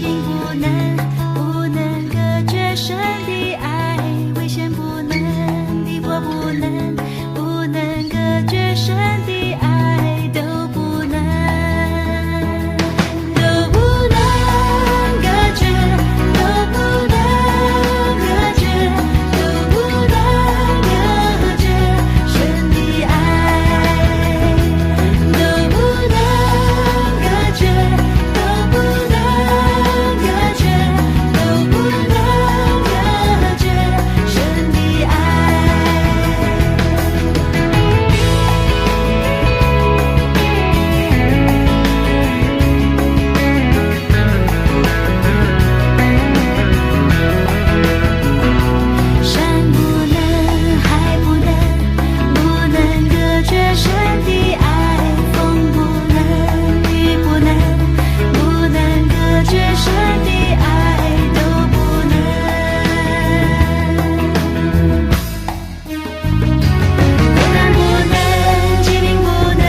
病不能隔绝神的爱，危险不能，逼迫不能隔绝神的爱，都不能隔绝，都不能隔绝，都不能隔绝神的爱，都不能隔绝，都不能隔绝，都不能隔绝神的爱。山不能，海不能隔绝神的爱，风不能，雨不能隔绝神的爱，都不能。苦难不能，疾病不能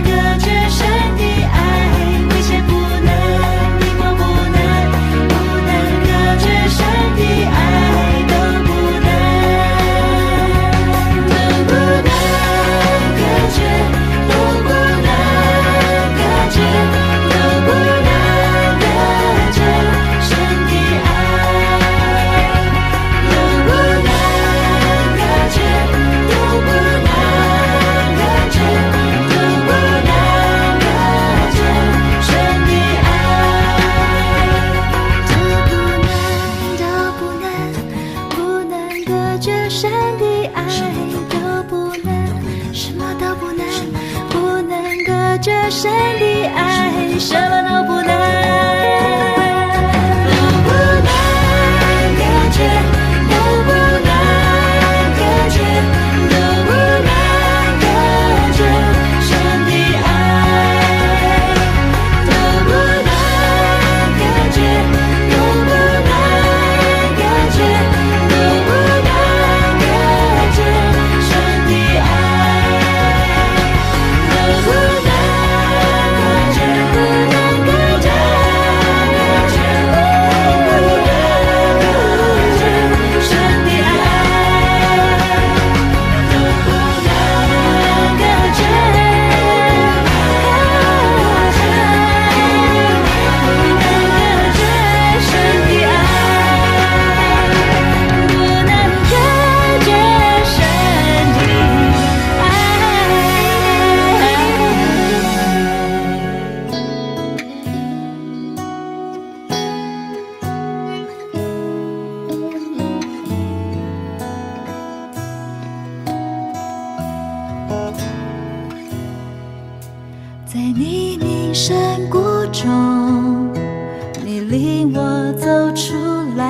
隔绝神的爱，危险不能，逼迫不能隔绝神的爱，都不能隔绝，都不能隔绝，都不能隔绝神的爱，都不能隔绝，都不能隔绝，都不能隔绝神的爱，不能隔绝神的爱，都不能，什么都不能隔绝神的爱，什么都不能，都不能隔绝，都不能隔绝，都不能隔绝神的爱，都不能隔绝，都不能隔绝，都不能隔绝神的爱，都不能隔绝，不能隔绝，隔绝，不能隔绝神的爱，都不能隔绝，不能隔绝神的爱，不能隔绝神的在泥泞山谷中，你领我走出来，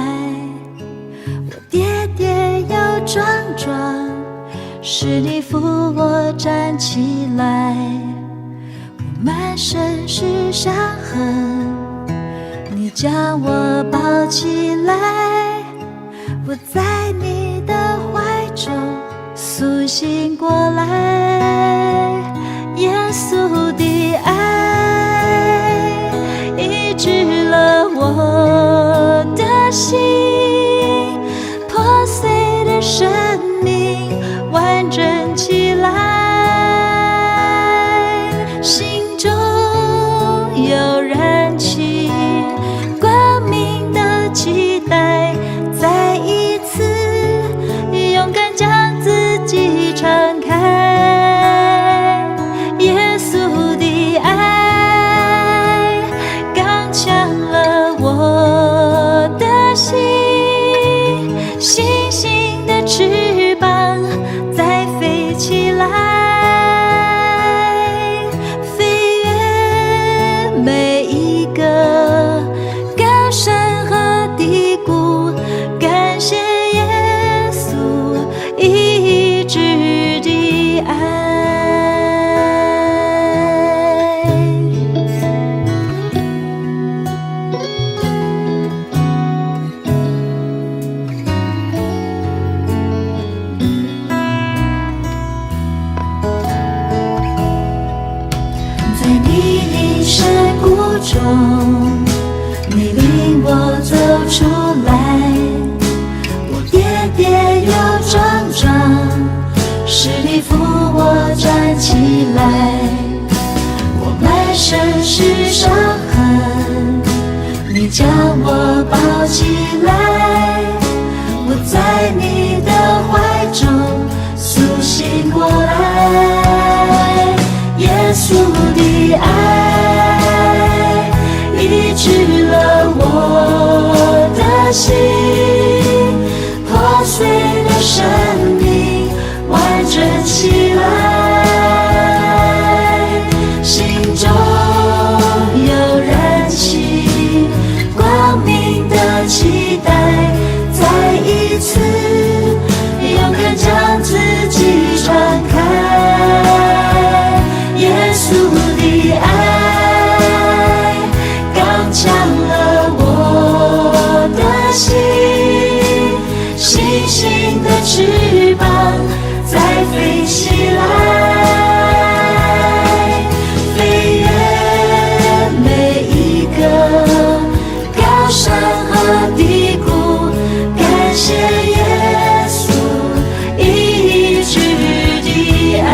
我跌跌又撞撞，是你扶我站起来，我满身是伤痕，你将我抱起来，我在你的怀中苏醒过来，耶稣的爱医治了我的心，破碎的生命完整起来，心中有燃起光明的期待，再一次勇敢将自己敞开，耶稣的爱刚强了我的心，星星的翅膀再飞起来，飞越每一个高山和低谷，感谢耶稣医治的爱。在泥泞山谷中，我走出来，我跌跌又撞撞，是你扶我站起来。我满身是伤痕，你将我抱起来，我在你的怀中苏醒过来。耶稣的爱医治了我的心，破碎的生命完整起来，心中有燃起光明的期待，再一次勇敢将自己敞开。耶稣的爱刚强了我的心，星星的翅膀再飞起来，飞越每一个高山和低谷，感谢耶稣医治的爱。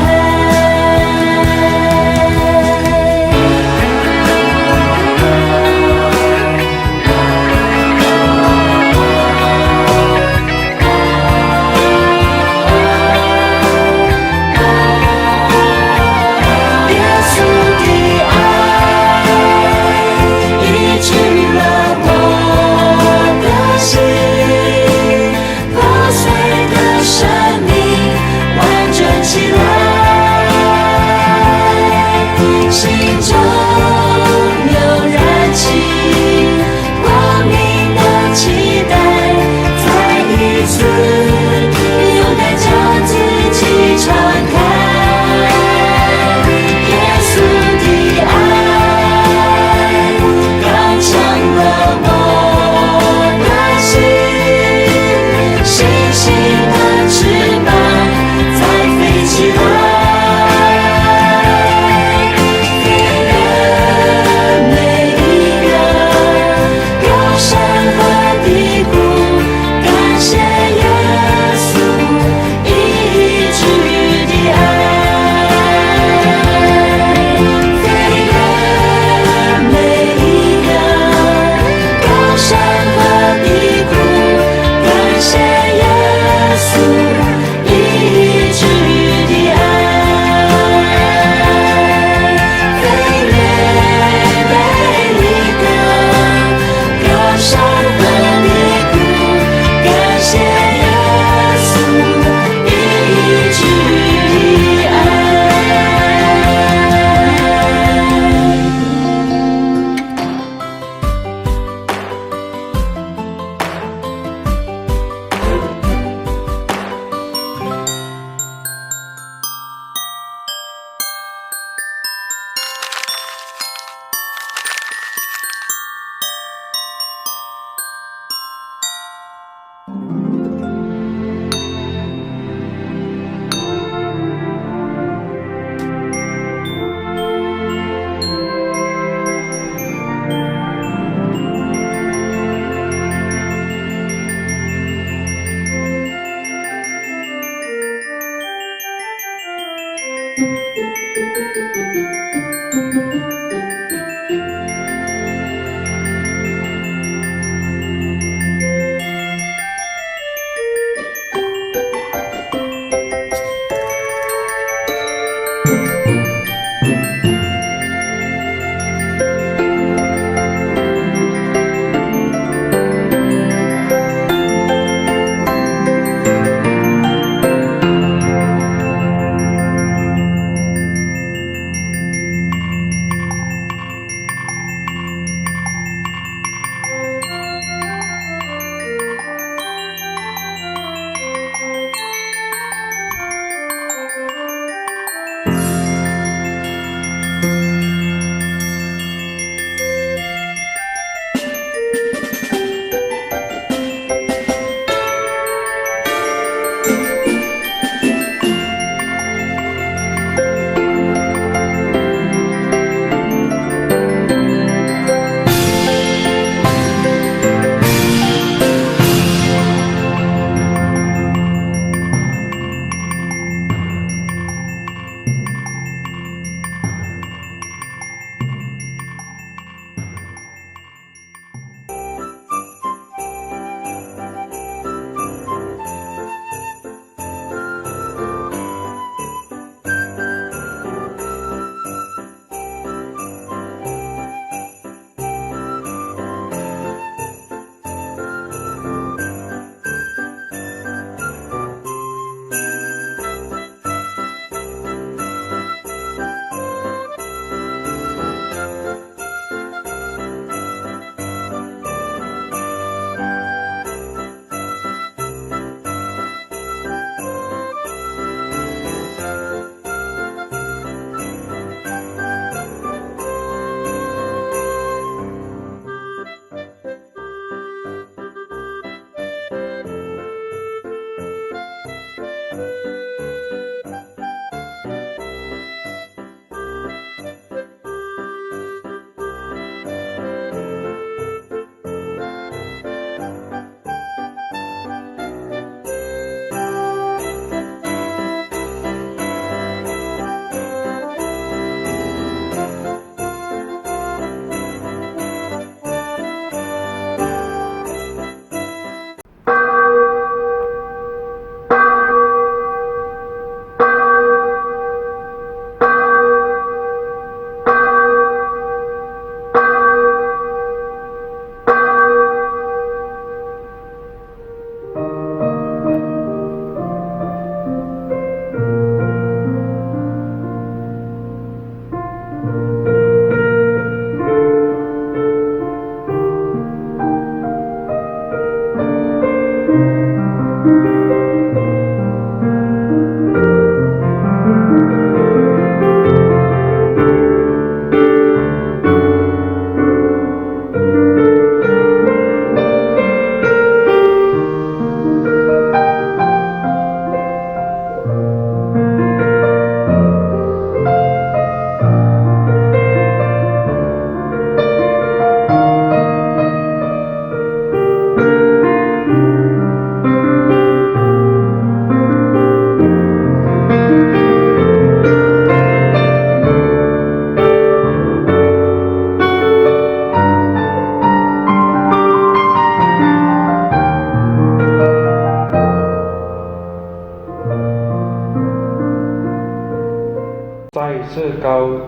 飞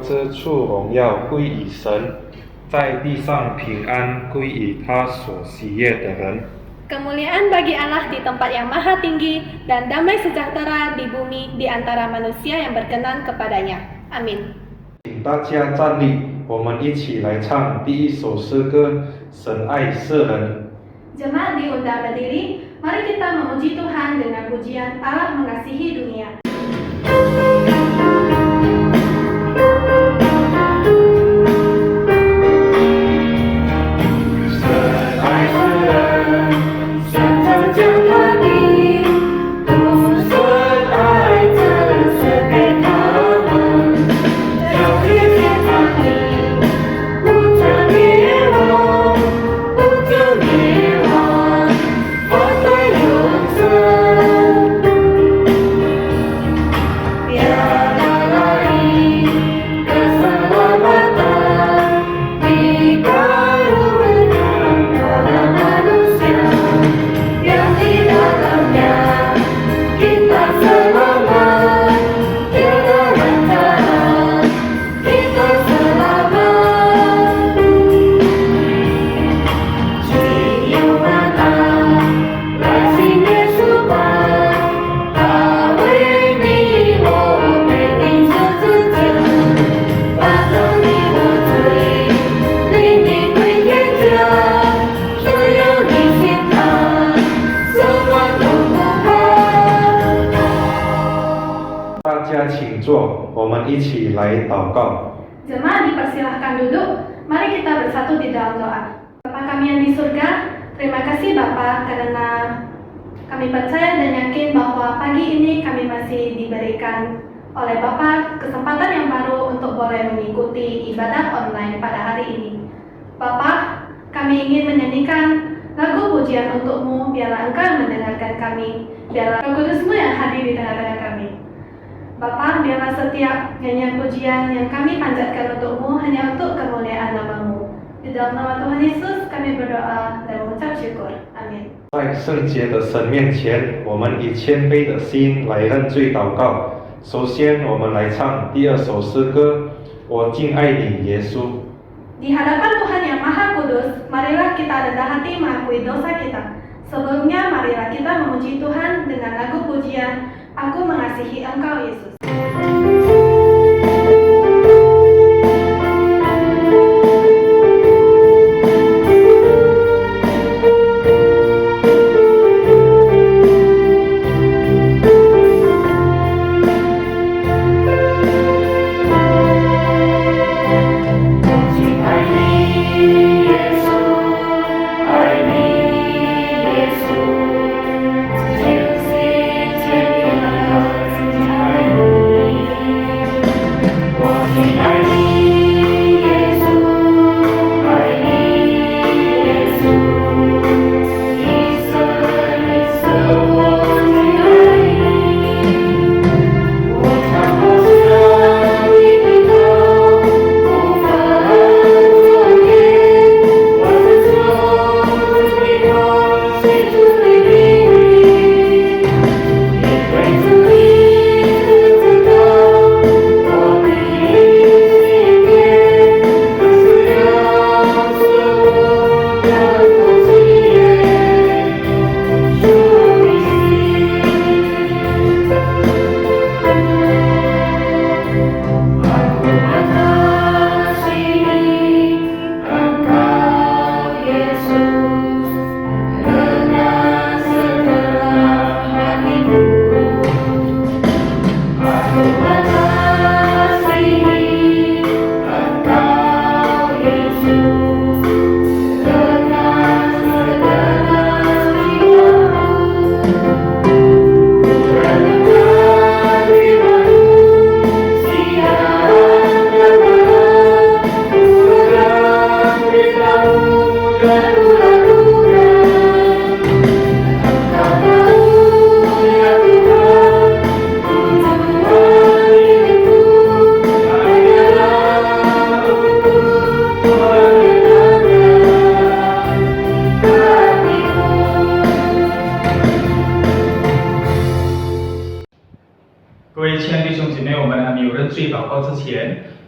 这处荣耀归于神，在地上平安归于他所喜悦的人。 Kemuliaan bagi Allah di tempat yang maha tinggi dan damai sejahtera di bumi di antara manusia yang berkenan kepadanya. Amin. 请大家站立，我们一起来唱第一首诗歌《神爱世人》。 Jemaat diundang berdiri, mari kita memuji Tuhan dengan pujian Allah mengasihi dunia. Jemaat dipersilahkan duduk, mari kita bersatu di dalam doa. Bapa kami yang di surga, terima kasih Bapa karena kami percaya dan yakin bahwa pagi ini kami masih diberikan oleh Bapa kesempatan yang baru untuk boleh mengikuti ibadah online pada hari ini. Bapa, kami ingin menyanyikan lagu pujian untuk-Mu, biarlah Engkau mendengarkan kami, biarlah Roh Kudus-Mu yang hadir di tengah-tengah kami. Bapa, biarlah setiap nyanyian pujian yang kami panjatkan untuk-Mu hanya untuk kemuliaan nama-Mu. Di dalam nama Tuhan Yesus kami berdoa dan mengucap syukur. Amin. 在圣洁的神面前，我们以谦卑的心来认罪祷告。首先，我们来唱第二首诗歌《我敬爱你，耶稣》。 Di hadapan Tuhan yang Maha Kudus, marilah kita rendah hati mengakui dosa kita. Sebelumnya, marilah kita memuji Tuhan dengan lagu pujian, Aku mengasihi Engkau, Yesus.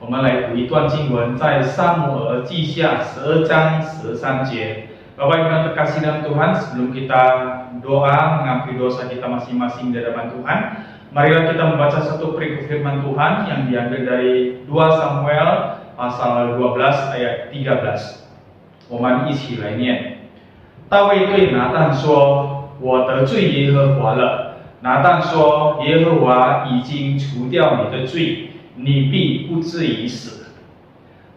我们来读一段经文，在撒母耳记下12章13节。Bapak Ibu yang terkasih dalam Tuhan, sebelum kita doa mengakui dosa kita masing-masing di hadapan Tuhan, marilah kita membaca satu perikop firman Tuhan yang diambil dari 2 Samuel pasal 12 ayat 13。我们一起来念。大卫对拿但说：“我得罪耶和华了。”拿但说：“耶和华已经除掉你的罪，你必不至于死。”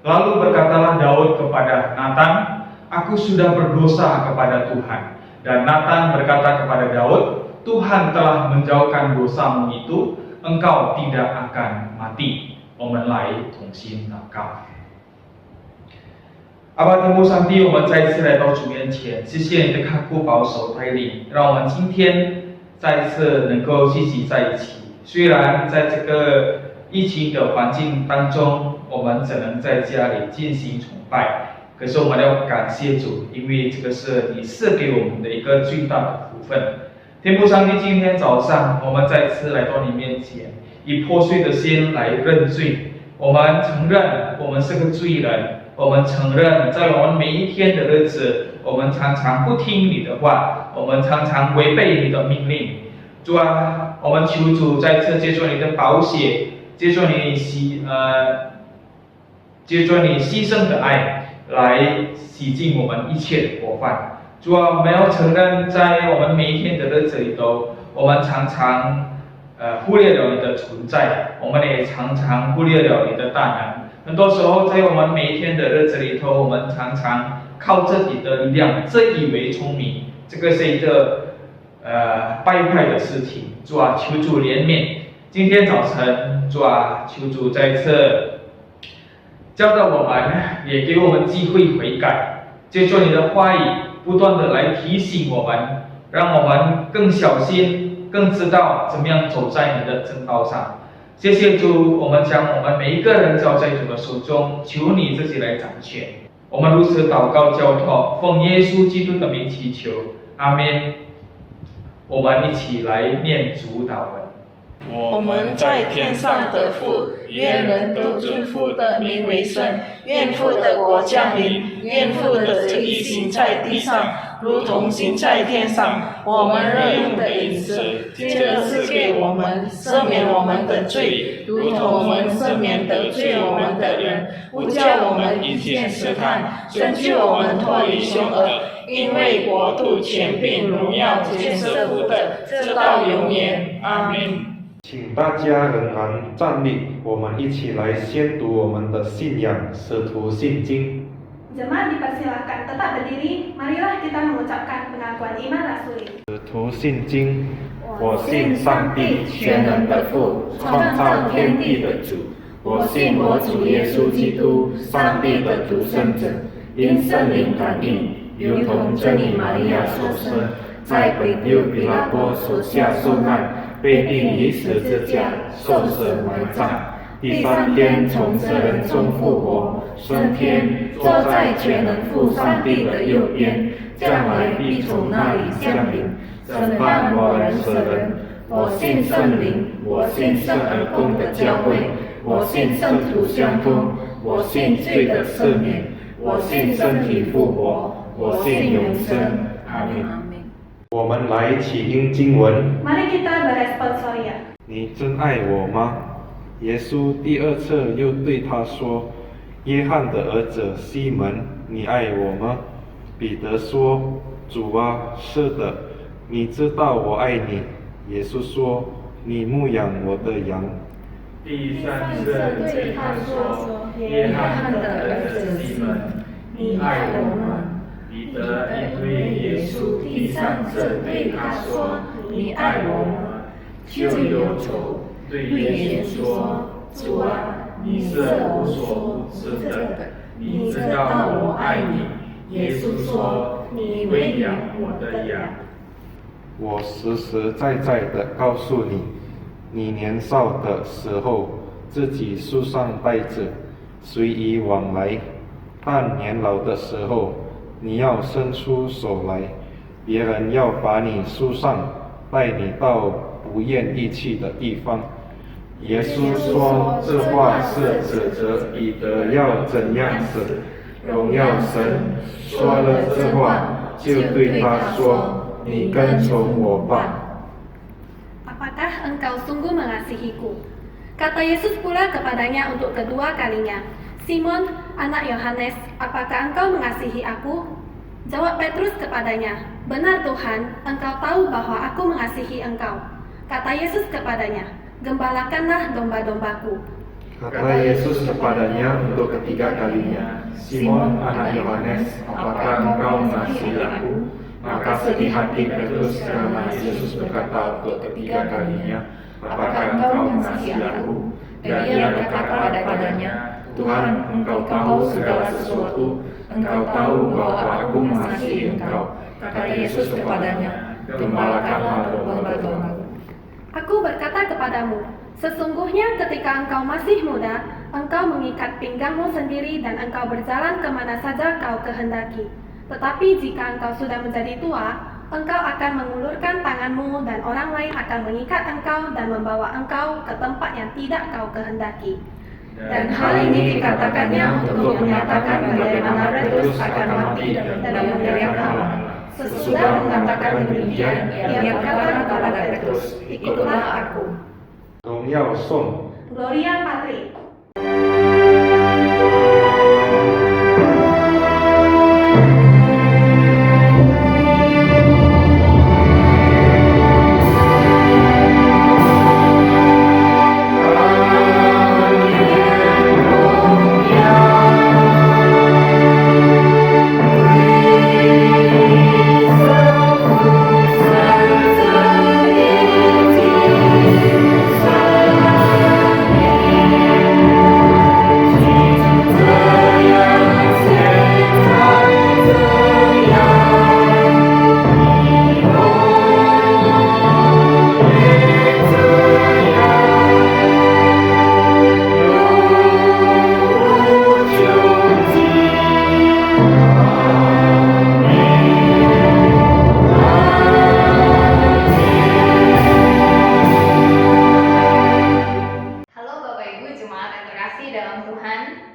Lalu berkatalah Daud kepada Natan, "Aku sudah berdosa kepada Tuhan." Dan Natan berkata kepada Daud, "Tuhan telah menjauhkan dosamu itu, engkau tidak akan mati." 我们来同心祷告。阿爸天父上帝，我们再一次来到主面前，谢谢你的看顾保守带领，让我们今天再一次能够聚集在一起。虽然在这个疫情的环境当中，我们只能在家里进行崇拜，可是我们要感谢主，因为这个是你赐给我们的一个最大的福分。天父上帝，今天早上我们再次来到你面前，以破碎的心来认罪。我们承认我们是个罪人，我们承认在我们每一天的日子，我们常常不听你的话，我们常常违背你的命令。主啊，我们求主再次借助你的宝血，借助你牺牲的爱来洗净我们一切的过犯。主啊，我们要承认，在我们每一天的日子里头，我们常常忽略了你的存在，我们也常常忽略了你的大能。很多时候，在我们每一天的日子里头，我们常常靠自己的力量，自以为聪明，这个是一个败坏的事情。主啊，求主怜悯。今天早晨，主啊，求主再次教导我们，也给我们机会悔改，借助你的话语，不断的来提醒我们，让我们更小心，更知道怎么样走在你的正道上。谢谢主，我们将我们每一个人交在主的手中，求你自己来掌权。我们如此祷告交托，奉耶稣基督的名祈求，阿们。我们一起来念主祷文。我们在天上的父，愿人都尊父的名为圣，愿父的国降临，愿父的旨意行在地上，如同行在天上。我们日用的饮食，今日赐给我们，赦免我们的罪，如同我们赦免得罪我们的人，不叫我们遇见试探，拯救我们脱离凶恶。因为国度、权柄、荣耀，皆是父的，直到永远。阿们。请大家仍然站立，我们一起来宣读我们的信仰《使徒信经》。Jemaat dipersilakan tetap berdiri. Marilah kita mengucapkan pengakuan iman rasuli. 使徒信经，我信上帝全能的父，创造天地的主。我信我主耶稣基督，上帝的独生子，因圣灵感应，如同真理玛利亚所生，在本丢比拉多手下受难。被钉于十字架，受死埋葬，第3天从死人中复活，升天，坐在全能父上帝的右边，将来必从那里降临，审判活人死人。我信圣灵，我信圣而公的教会，我信圣徒相通，我信罪的赦免，我信身体复活，我信永生。阿们。我们来起因经文。Mari kita beresponsoria. 你真爱我吗？耶稣第2次又对他说：“约翰的儿子西门，你爱我吗？”彼得说：“主啊，是的，你知道我爱你。”耶稣说：“你牧养我的羊。”第3次对他说：“约翰的儿子西门，你爱我吗？”彼得因为耶稣第3次对他说：“你爱我吗？”就有仇，对耶稣说：“主啊，你是我所不知的，你知道我爱你。”耶稣说：“你喂养我的羊。”我实实在在地告诉你，你年少的时候，自己束上带子，随意往来；但年老的时候，你要伸出手来，别人要把你束上，带你到不愿意去的地方。耶稣说这话是指着彼得要怎样死。荣耀神，说了这话，就对他说：“你跟从我吧。” Apakah engkau sungguh mengasihiku? Kata Yesus pula kepadanya untuk kedua kalinya, Simon, anak Yohanes, apakah engkau mengasihi aku? Jawab Petrus kepadanya, benar Tuhan, engkau tahu bahwa aku mengasihi engkau. Kata Yesus kepadanya, gembalakanlah domba-dombaku. Kata Yesus kepadanya untuk ketiga kalinya, Simon, anak Yohanes, apakah engkau mengasihi aku? Maka sedih hati Petrus karena Yesus berkata untuk ketiga kalinya, apakah engkau mengasihi aku? Dan ia berkata kepadanya, Tuhan, engkau tahu segala sesuatu, engkau tahu bahwa aku mengasihi engkau. Kata Yesus kepadanya, gembalakanlah domba-dombaku. Aku berkata kepadamu, sesungguhnya ketika engkau masih muda, engkau mengikat pinggangmu sendiri dan engkau berjalan kemana saja kau kehendaki. Tetapi jika engkau sudah menjadi tua, engkau akan mengulurkan tanganmu dan orang lain akan mengikat engkau dan membawa engkau ke tempat yang tidak kau kehendaki. Dan hal ini dikatakannya untuk menyatakan bagaimana Petrus akan mati dan meneriak Allah. Sesudah mengatakan demikian, ia berkata kepada Petrus, ikutlah aku. 荣耀颂。 Gloria Patri.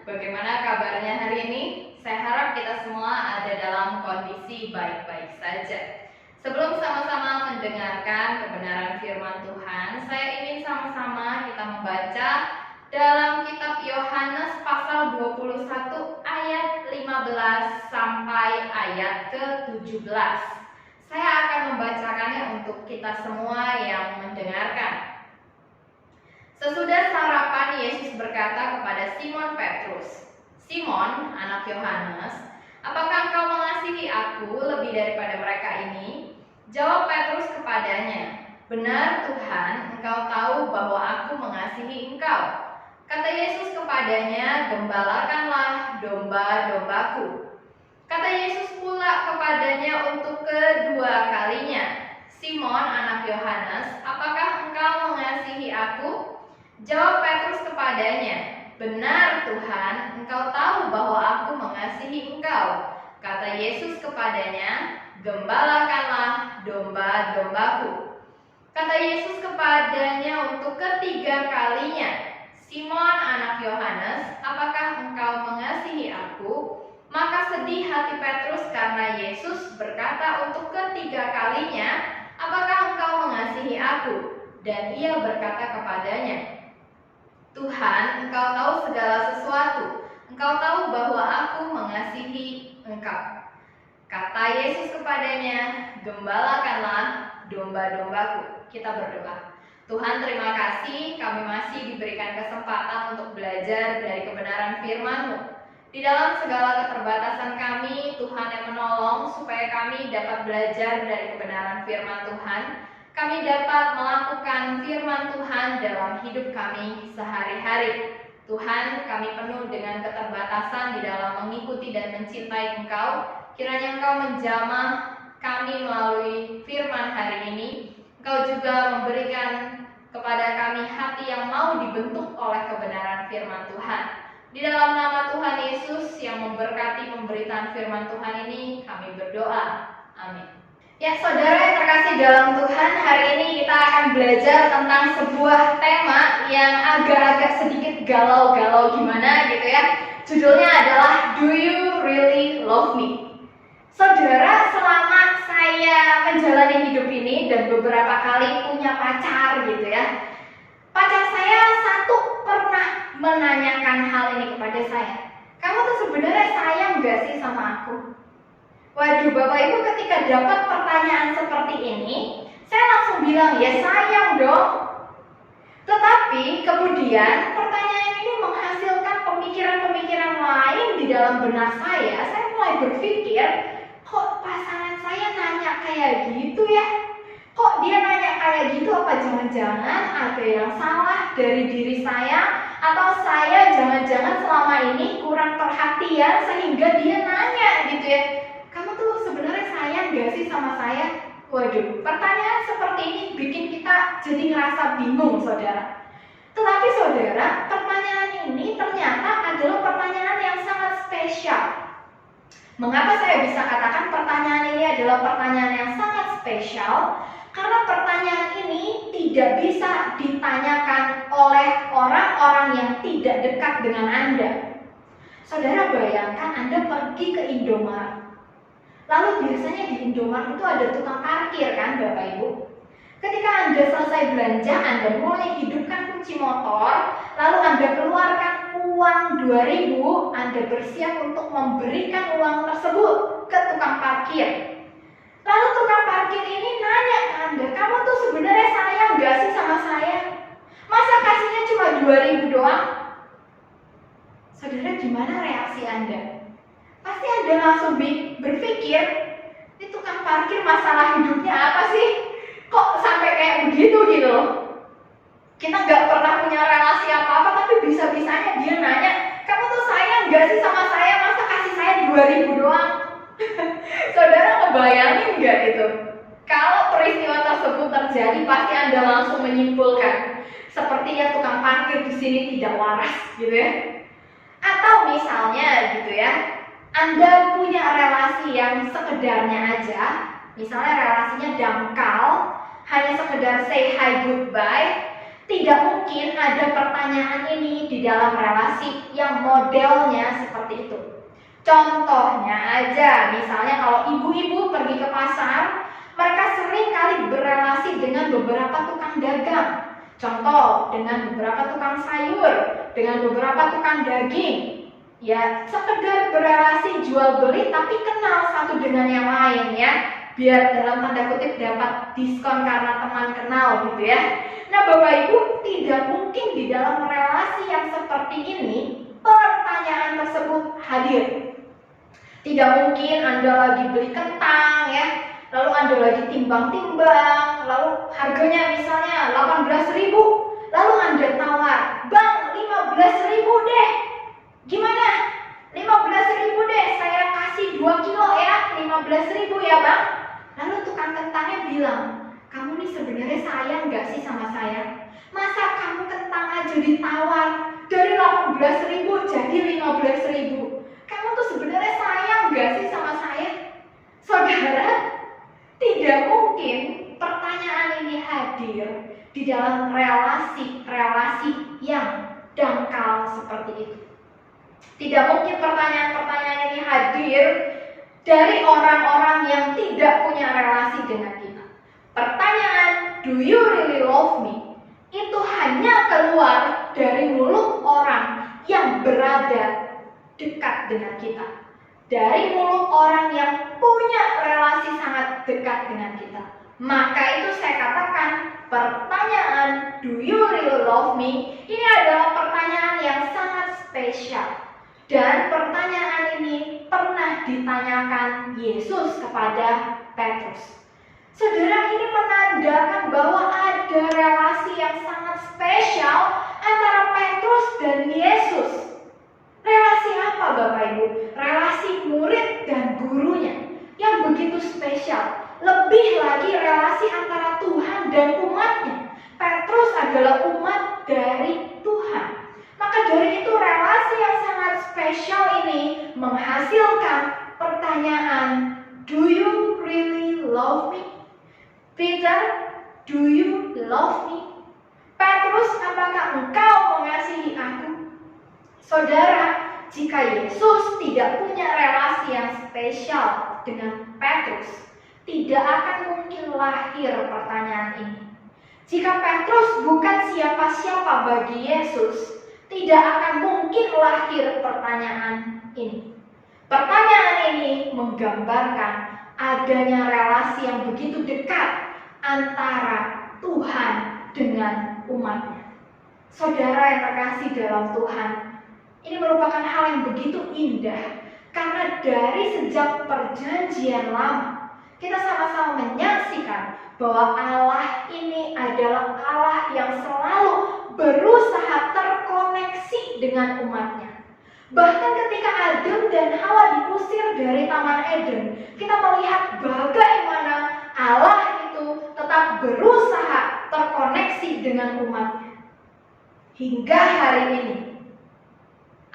Bagaimana kabarnya hari ini? Saya harap kita semua ada dalam kondisi baik-baik saja. Sebelum sama-sama mendengarkan kebenaran firman Tuhan, saya ingin sama-sama kita membaca dalam kitab Yohanes pasal 21 ayat 15 sampai ayat ke-17. Saya akan membacakannya untuk kita semua yang mendengarkan. Sesudah sarapan, Yesus berkata kepada Simon Petrus, Simon, anak Yohanes, apakah engkau mengasihi aku lebih daripada mereka ini? Jawab Petrus kepadanya, benar Tuhan, engkau tahu bahwa aku mengasihi engkau. Kata Yesus kepadanya, gembalakanlah domba-dombaku. Kata Yesus pula kepadanya untuk kedua kalinya, Simon, anak Yohanes, apakah engkau mengasihi aku? Jawab Petrus kepadanya, benar Tuhan, engkau tahu bahwa aku mengasihi engkau. Kata Yesus kepadanya, gembalakanlah domba-dombaku. Kata Yesus kepadanya untuk ketiga kalinya, Simon anak Yohanes, apakah engkau mengasihi aku? Maka sedih hati Petrus karena Yesus berkata untuk ketiga kalinya, apakah engkau mengasihi aku? Dan ia berkata kepadanya, Tuhan, engkau tahu segala sesuatu. Engkau tahu bahwa aku mengasihi engkau. Kata Yesus kepadanya, gembalakanlah domba-dombaku. Kita berdoa. Tuhan, terima kasih kami masih diberikan kesempatan untuk belajar dari kebenaran firman-Mu. Di dalam segala keterbatasan kami, Tuhan yang menolong supaya kami dapat belajar dari kebenaran firman Tuhan. Kami dapat melakukan firman Tuhan dalam hidup kami sehari-hari. Tuhan, kami penuh dengan keterbatasan di dalam mengikuti dan mencintai Engkau. Kiranya Engkau menjamah kami melalui firman hari ini. Engkau juga memberikan kepada kami hati yang mau dibentuk oleh kebenaran firman Tuhan. Di dalam nama Tuhan Yesus yang memberkati pemberitaan firman Tuhan ini, kami berdoa. Amin. Ya, saudara yang terkasih dalam Tuhan, hari ini kita akan belajar tentang sebuah tema yang agak-agak sedikit galau-galau gimana gitu ya. Judulnya adalah Do You Really Love Me? Saudara, selama saya menjalani hidup ini dan beberapa kali punya pacar gitu ya, pacar saya satu pernah menanyakan hal ini kepada saya. Kamu tuh sebenarnya sayang gak sih sama aku? Waduh, Bapak Ibu, ketika dapat pertanyaan seperti ini, saya langsung bilang, ya sayang dong. Tetapi kemudian pertanyaan ini menghasilkan pemikiran-pemikiran lain di dalam benak saya. Saya mulai berpikir, kok pasangan saya nanya kayak gitu ya? Kok dia nanya kayak gitu? Apa jangan-jangan ada yang salah dari diri saya? Atau saya jangan-jangan selama ini kurang perhatian sehingga dia nanya gitu ya? Kamu tuh sebenarnya sayang gak sih sama saya? Waduh, pertanyaan seperti ini bikin kita jadi ngerasa bingung, saudara. Tetapi saudara, pertanyaan ini ternyata adalah pertanyaan yang sangat spesial. Mengapa saya bisa katakan pertanyaan ini adalah pertanyaan yang sangat spesial? Karena pertanyaan ini tidak bisa ditanyakan oleh orang-orang yang tidak dekat dengan Anda. Saudara, bayangkan Anda pergi ke Indomaret. Lalu biasanya di Indomaret itu ada tukang parkir kan, Bapak Ibu? Ketika Anda selesai belanja, Anda mulai hidupkan kunci motor, lalu Anda keluarkan uang 2.000, Anda bersiap untuk memberikan uang tersebut ke tukang parkir. Lalu tukang parkir ini nanya ke Anda, kamu tuh sebenarnya sayang gak sih sama saya? Masa kasihnya cuma 2.000 doang? Saudara, gimana reaksi Anda? Pasti Anda langsung berpikir, ini tukang parkir masalah hidupnya apa sih? Kok sampai kayak begitu gitu loh? Kita gak pernah punya relasi apa-apa, tapi bisa-bisanya dia nanya, kamu tuh sayang gak sih sama saya? Masa kasih saya 2.000 doang? Saudara ngebayangin gak itu? Kalau peristiwa tersebut terjadi, pasti Anda langsung menyimpulkan, sepertinya tukang parkir di sini tidak waras gitu ya. Atau misalnya gitu ya, Anda punya relasi yang sekedarnya aja, misalnya relasinya dangkal, hanya sekedar say hi goodbye. Tidak mungkin ada pertanyaan ini di dalam relasi yang modelnya seperti itu. Contohnya aja, misalnya kalau ibu-ibu pergi ke pasar, mereka sering kali berelasi dengan beberapa tukang dagang. Contoh, dengan beberapa tukang sayur, dengan beberapa tukang daging. Ya, sekedar berelasi jual beli tapi kenal satu dengan yang lain ya. Biar dalam tanda kutip dapat diskon karena teman kenal gitu ya. Nah, Bapak Ibu, tidak mungkin di dalam relasi yang seperti ini pertanyaan tersebut hadir. Tidak mungkin Anda lagi beli kentang ya, lalu Anda lagi timbang-timbang, lalu harganya misalnya 18.000, lalu Anda tawar, "Bang, 15.000 deh. Gimana? 15.000 deh, saya kasih 2 kilo ya, 15.000 ya Bang." Lalu tukang kentangnya bilang, "Kamu nih sebenarnya sayang gak sih sama saya? Masa kamu kentang aja ditawar dari 18.000 jadi 15.000? Kamu tuh sebenarnya sayang gak sih sama saya?" Saudara, tidak mungkin pertanyaan ini hadir di dalam relasi-relasi yang dangkal seperti itu. Tidak mungkin pertanyaan-pertanyaan ini hadir dari orang-orang yang tidak punya relasi dengan kita. Pertanyaan, do you really love me? Itu hanya keluar dari mulut orang yang berada dekat dengan kita. Dari mulut orang yang punya relasi sangat dekat dengan kita. Maka itu saya katakan pertanyaan, do you really love me? Ini adalah pertanyaan yang sangat spesial. Dan pertanyaan ini pernah ditanyakan Yesus kepada Petrus. Saudara, ini menandakan bahwa ada relasi yang sangat spesial antara Petrus dan Yesus. Relasi apa, Bapak Ibu? Relasi murid dan gurunya yang begitu spesial. Lebih lagi relasi antara Tuhan dan umatnya. Petrus adalah umat dari Tuhan. Maka dari itu relasi yang sangat spesial ini menghasilkan pertanyaan, do you really love me? Peter, do you love me? Petrus, apakah engkau mengasihi aku? Saudara, jika Yesus tidak punya relasi yang spesial dengan Petrus, tidak akan mungkin lahir pertanyaan ini. Jika Petrus bukan siapa-siapa bagi Yesus, tidak akan mungkin lahir pertanyaan ini. Pertanyaan ini menggambarkan adanya relasi yang begitu dekat antara Tuhan dengan umatnya. Saudara yang terkasih dalam Tuhan, ini merupakan hal yang begitu indah, karena dari sejak perjanjian lama, kita sama-sama menyaksikan bahwa Allah ini adalah Allah yang selalu berusaha terkoneksi dengan umatnya. Bahkan ketika Adam dan Hawa diusir dari Taman Eden, kita melihat bagaimana Allah itu tetap berusaha terkoneksi dengan umatnya. Hingga hari ini,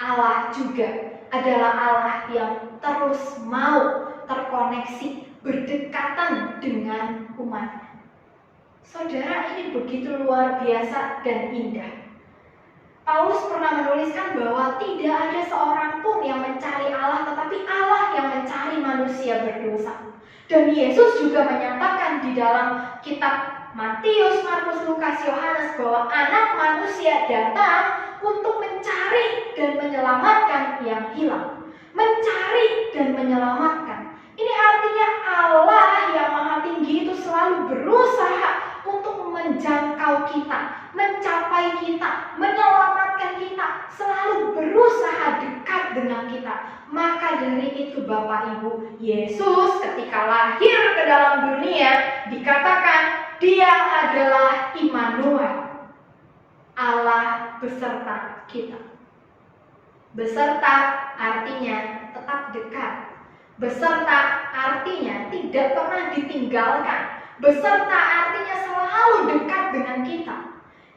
Allah juga adalah Allah yang terus mau terkoneksi, berdekatan dengan umatnya. Saudara, ini begitu luar biasa dan indah. Paulus pernah menuliskan bahwa tidak ada seorang pun yang mencari Allah, tetapi Allah yang mencari manusia berdosa. Dan Yesus juga menyatakan di dalam kitab Matius, Markus, Lukas, Yohanes bahwa Anak Manusia datang untuk mencari dan menyelamatkan yang hilang. Mencari dan menyelamatkan. Ini artinya Allah yang Maha Tinggi itu selalu berusaha untuk menjangkau kita, mencapai kita, menyelamatkan kita, selalu berusaha dekat dengan kita. Maka dari itu Bapak Ibu, Yesus ketika lahir ke dalam dunia dikatakan Dia adalah Immanuel, Allah beserta kita. Beserta artinya tetap dekat. Beserta artinya tidak pernah ditinggalkan. Beserta artinya selalu dekat dengan kita.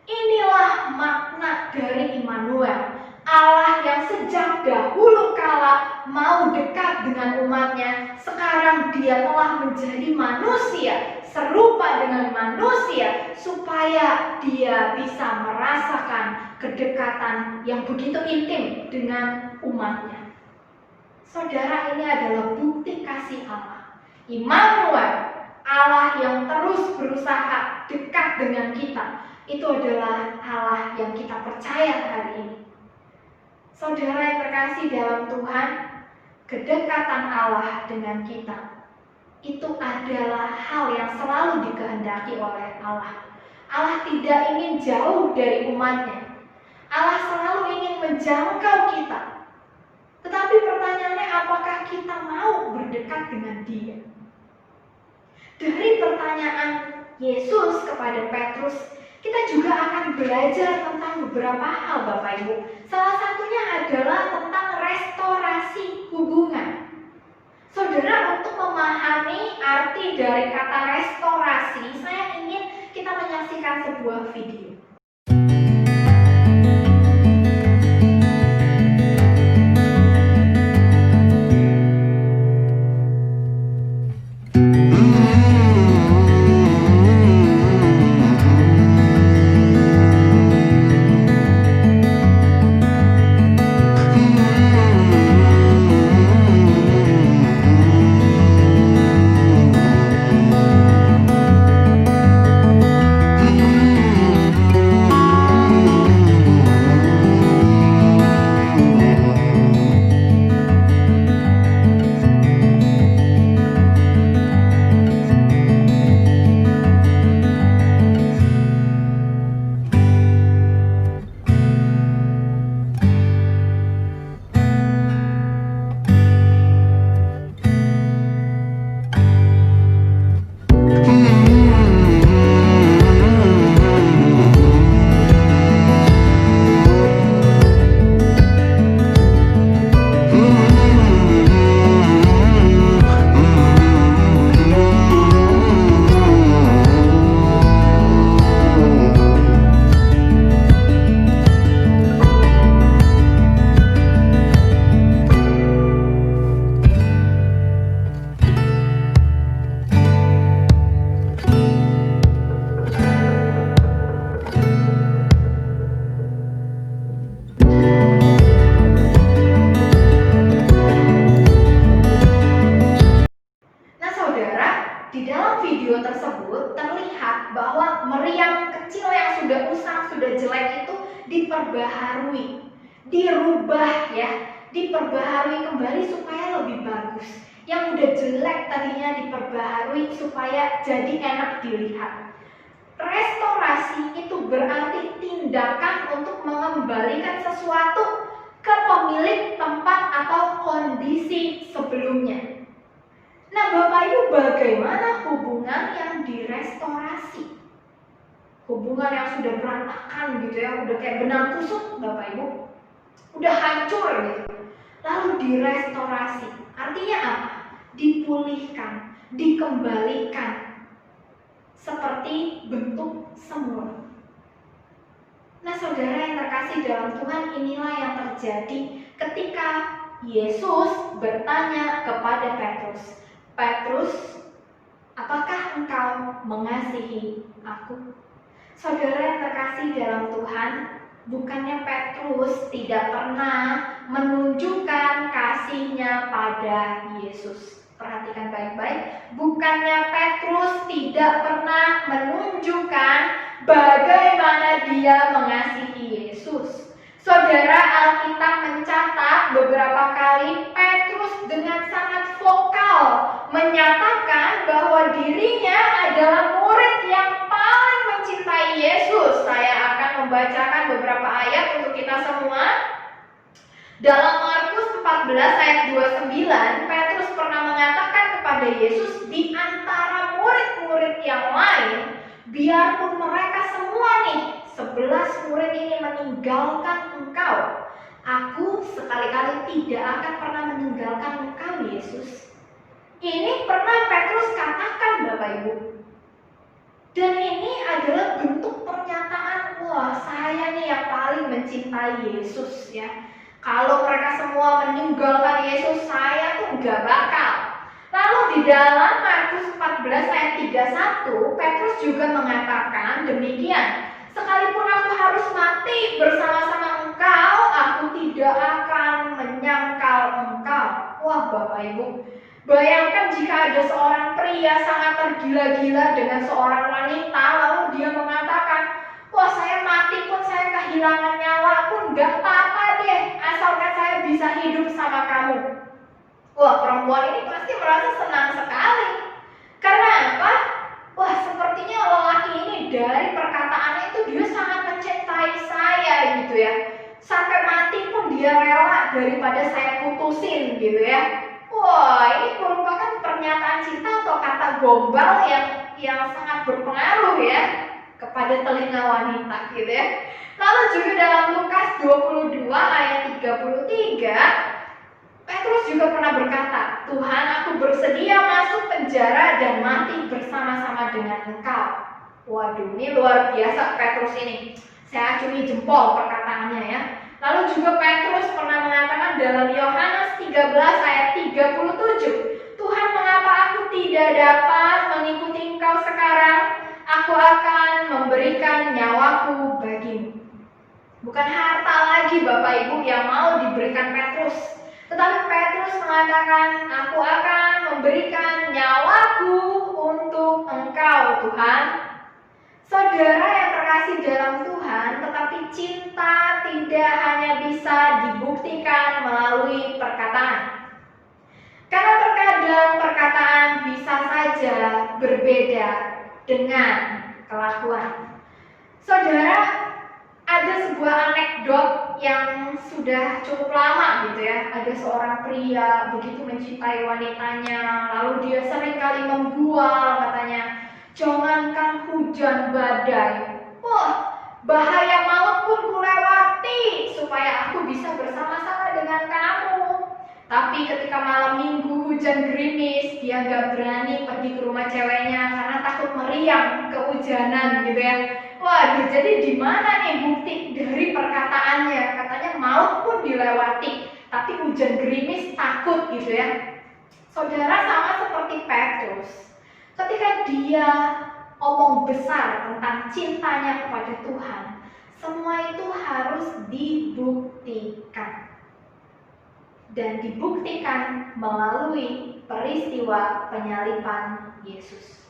Inilah makna dari Immanuel, Allah yang sejak dahulu kala mau dekat dengan umatnya. Sekarang Dia telah menjadi manusia, serupa dengan manusia, supaya Dia bisa merasakan kedekatan yang begitu intim dengan umatnya. Saudara, ini adalah bukti kasih Allah. Immanuel, Allah yang terus berusaha dekat dengan kita, itu adalah Allah yang kita percaya hari ini. Saudara yang terkasih dalam Tuhan, kedekatan Allah dengan kita itu adalah hal yang selalu dikehendaki oleh Allah. Allah tidak ingin jauh dari umatnya. Allah selalu ingin menjangkau kita. Tetapi pertanyaannya, apakah kita mau berdekat dengan Dia? Dari pertanyaan Yesus kepada Petrus, kita juga akan belajar tentang beberapa hal Bapak Ibu. Salah satunya adalah tentang restorasi hubungan. Saudara, untuk memahami arti dari kata restorasi, saya ingin kita menyaksikan sebuah video. diperbaharui, dirubah ya, diperbaharui kembali supaya lebih bagus. Yang udah jelek tadinya diperbaharui supaya jadi enak dilihat. Restorasi itu berarti tindakan untuk mengembalikan sesuatu ke pemilik tempat atau kondisi sebelumnya. Nah, Bapak Ibu, bagaimana hubungan yang direstorasi? Hubungan yang sudah berantakan gitu ya, udah kayak benang kusut Bapak Ibu, udah hancur gitu. Lalu direstorasi, artinya apa? Dipulihkan, dikembalikan seperti bentuk semula. Nah, saudara yang terkasih dalam Tuhan, inilah yang terjadi ketika Yesus bertanya kepada Petrus, "Petrus, apakah engkau mengasihi aku?" Saudara yang terkasih dalam Tuhan, bukannya Petrus tidak pernah menunjukkan kasihnya pada Yesus. Perhatikan baik-baik, bukannya Petrus tidak pernah menunjukkan bagaimana dia mengasihi Yesus. Saudara, Alkitab mencatat beberapa kali Petrus dengan sangat vokal menyatakan bahwa dirinya adalah murid yang paling mencintai Yesus. Saya akan membacakan beberapa ayat untuk kita semua. Dalam Markus 14 ayat 29, Petrus pernah mengatakan kepada Yesus, di antara murid-murid yang lain, biarpun mereka semua nih 11 murid ini meninggalkan engkau, aku sekali-kali tidak akan pernah meninggalkan engkau, Yesus. Ini pernah Petrus katakan, Bapak Ibu. Dan ini adalah bentuk pernyataan, wah, saya nih yang paling mencintai Yesus ya. Kalau mereka semua meninggalkan Yesus, saya tuh nggak bakal. Lalu di dalam Markus 14 ayat 31, Petrus juga mengatakan demikian, sekalipun aku harus mati bersama-sama engkau, aku tidak akan menyangkal engkau. Wah, Bapak Ibu, bayangkan jika ada seorang pria sangat tergila-gila dengan seorang wanita, lalu dia mengatakan, wah, saya mati pun, saya kehilangan nyawa pun gak apa-apa deh, asalkan saya bisa hidup sama kamu. Wah, perempuan ini pasti merasa senang sekali. Karena apa? Wah, sepertinya lelaki ini dari perkataannya itu dia sangat mencintai saya gitu ya. Sampai mati pun dia rela daripada saya putusin gitu ya. Wah, ini merupakan pernyataan cinta atau kata gombal yang sangat berpengaruh ya kepada telinga wanita gitu ya. Lalu juga dalam Lukas 22 ayat 33, Petrus juga pernah berkata, Tuhan, aku bersedia masuk penjara dan mati bersama-sama dengan engkau. Waduh, ini luar biasa Petrus ini. Saya acungi jempol perkataannya ya. Lalu juga Petrus pernah mengatakan dalam Yohanes 13 ayat 37, Tuhan, mengapa aku tidak dapat mengikuti engkau sekarang? Aku akan memberikan nyawaku bagimu. Bukan harta lagi Bapak Ibu yang mau diberikan Petrus, tetapi Petrus mengatakan, aku akan memberikan nyawaku untuk engkau, Tuhan. Saudara yang terkasih dalam Tuhan, tetapi cinta tidak hanya bisa dibuktikan melalui perkataan. Karena terkadang perkataan bisa saja berbeda dengan kelakuan. Saudara, ada sebuah anekdot yang sudah cukup lama gitu ya. Ada seorang pria begitu mencintai wanitanya, lalu dia seringkali membual, katanya, jangankan hujan badai, wah, bahaya maut pun kulewati supaya aku bisa bersama-sama dengan kamu. Tapi ketika malam minggu hujan gerimis, dia gak berani pergi ke rumah ceweknya karena takut meriang kehujanan gitu ya. Waduh, jadi di mana nih bukti dari perkataannya? Katanya maut pun dilewati, tapi hujan gerimis takut gitu ya. Saudara, sama seperti Petrus, ketika dia omong besar tentang cintanya kepada Tuhan, semua itu harus dibuktikan. Dan dibuktikan melalui peristiwa penyaliban Yesus.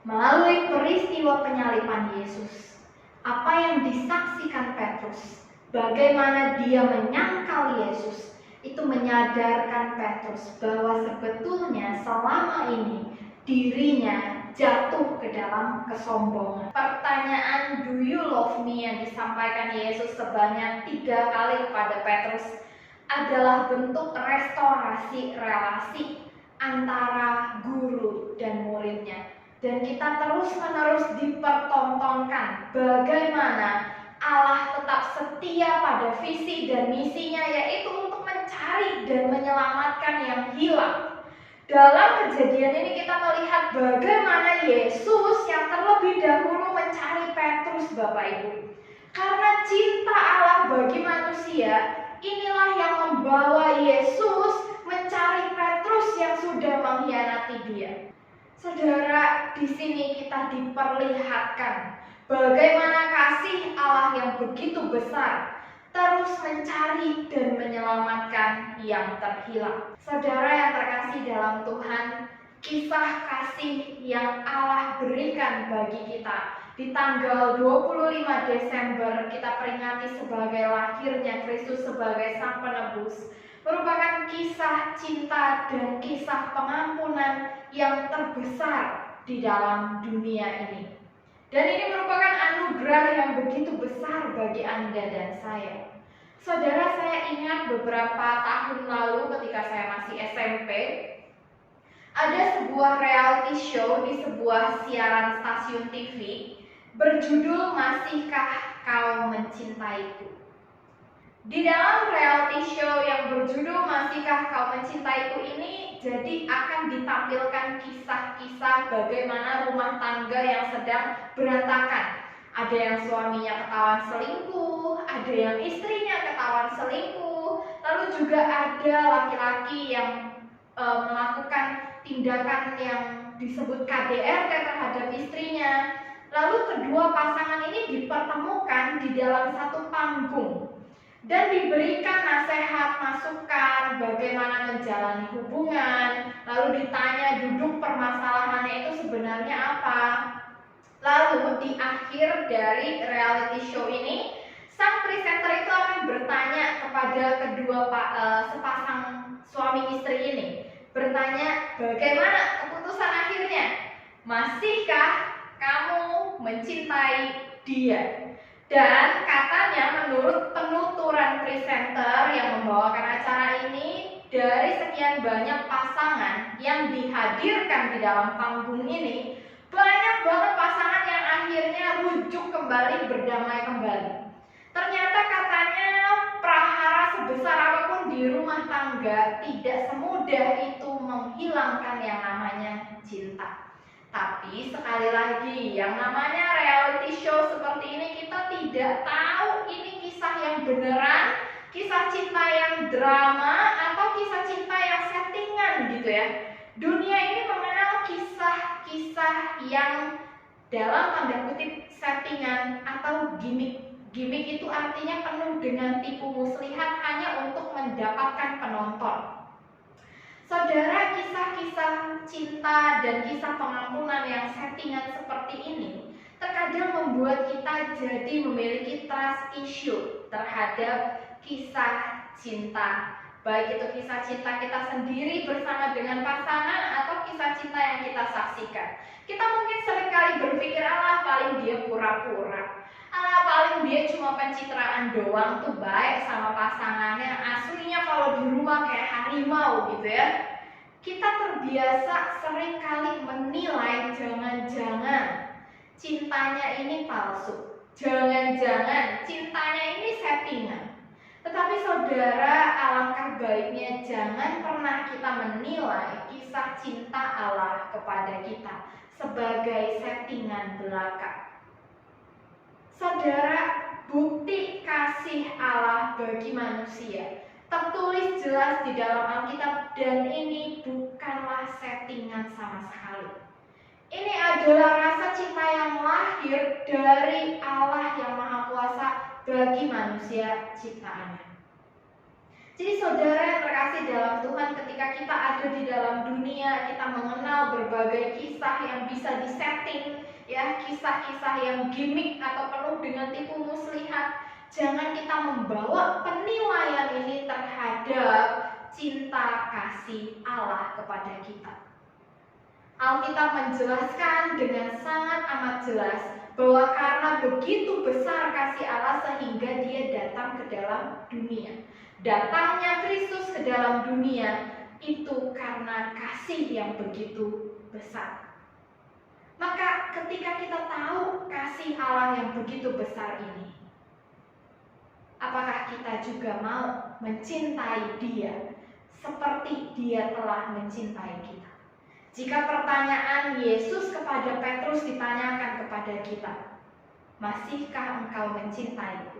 Melalui peristiwa penyaliban Yesus, apa yang disaksikan Petrus bagaimana dia menyangkal Yesus, itu menyadarkan Petrus bahwa sebetulnya selama ini dirinya jatuh ke dalam kesombongan. Pertanyaan "Do you love me?" yang disampaikan Yesus sebanyak 3 kali kepada Petrus adalah bentuk restorasi relasi antara guru dan muridnya. Dan kita terus-menerus dipertontonkan bagaimana Allah tetap setia pada visi dan misinya, yaitu untuk mencari dan menyelamatkan yang hilang. Dalam kejadian ini kita melihat bagaimana Yesus yang terlebih dahulu mencari Petrus, Bapak Ibu. Karena cinta Allah bagi manusia, inilah yang membawa Yesus mencari Petrus yang sudah mengkhianati dia. Saudara, di sini kita diperlihatkan bagaimana kasih Allah yang begitu besar terus mencari dan menyelamatkan yang terhilang. Saudara yang terkasih dalam Tuhan, kisah kasih yang Allah berikan bagi kita di tanggal 25 Desember kita peringati sebagai lahirnya Kristus sebagai Sang Penebus, merupakan kisah cinta dan kisah pengampunan yang terbesar di dalam dunia ini. Dan ini merupakan anugerah yang begitu besar bagi Anda dan saya. Saudara, saya ingat beberapa tahun lalu ketika saya masih SMP, ada sebuah reality show di sebuah siaran stasiun TV berjudul "Masihkah Kau Mencintaiku?". Di dalam reality show yang berjudul "Masihkah Kau Mencintaiku" ini jadi akan ditampilkan kisah-kisah bagaimana rumah tangga yang sedang berantakan. Ada yang suaminya ketahuan selingkuh, ada yang istrinya ketahuan selingkuh, lalu juga ada laki-laki yang melakukan tindakan yang disebut KDRT terhadap istrinya. Lalu kedua pasangan ini dipertemukan di dalam satu panggung dan diberikan nasihat, masukan bagaimana menjalani hubungan, lalu ditanya duduk permasalahannya itu sebenarnya apa. Lalu di akhir dari reality show ini, sang presenter itu akan bertanya kepada kedua sepasang suami istri ini, bertanya bagaimana keputusan akhirnya, masihkah kamu mencintai dia? Dan katanya menurut penuturan presenter yang membawakan acara ini, dari sekian banyak pasangan yang dihadirkan di dalam panggung ini, banyak banget pasangan yang akhirnya rujuk kembali, berdamai kembali. Ternyata katanya prahara sebesar apapun di rumah tangga tidak semudah itu menghilangkan yang namanya cinta. Tapi sekali lagi, yang namanya reality show seperti ini kita tidak tahu ini kisah yang beneran, kisah cinta yang drama, atau kisah cinta yang settingan gitu ya. Dunia ini mengenal kisah-kisah yang dalam tanda kutip settingan atau gimmick. Gimmick itu artinya penuh dengan tipu muslihat hanya untuk mendapatkan penonton. Saudara, kisah-kisah cinta dan kisah pengampunan yang settingan seperti ini terkadang membuat kita jadi memiliki trust issue terhadap kisah cinta. Baik itu kisah cinta kita sendiri bersama dengan pasangan atau kisah cinta yang kita saksikan. Kita mungkin seringkali berpikir, alah paling dia pura-pura, alah paling dia cuma pencitraan doang tuh baik sama pasangannya, aslinya kalau di rumah kayak harimau gitu ya. Kita terbiasa seringkali menilai jangan-jangan cintanya ini palsu, jangan-jangan cintanya ini settingan. Tetapi saudara, alangkah baiknya jangan pernah kita menilai kisah cinta Allah kepada kita sebagai settingan belaka. Saudara, bukti kasih Allah bagi manusia tertulis jelas di dalam Alkitab, dan ini bukanlah settingan sama sekali. Ini adalah rasa cinta yang lahir dari Allah yang Maha Kuasa bagi manusia ciptaannya. Jadi saudara yang terkasih dalam Tuhan, ketika kita ada di dalam dunia, kita mengenal berbagai kisah yang bisa disetting, ya, kisah-kisah yang gimmick atau penuh dengan tipu muslihat. Jangan kita membawa penilaian ini terhadap cinta kasih Allah kepada kita. Alkitab menjelaskan dengan sangat amat jelas bahwa karena begitu besar kasih Allah sehingga dia datang ke dalam dunia. Datangnya Kristus ke dalam dunia itu karena kasih yang begitu besar. Maka ketika kita tahu kasih Allah yang begitu besar ini, apakah kita juga mau mencintai Dia seperti Dia telah mencintai kita? Jika pertanyaan Yesus kepada Petrus ditanyakan kepada kita, masihkah engkau mencintaiku?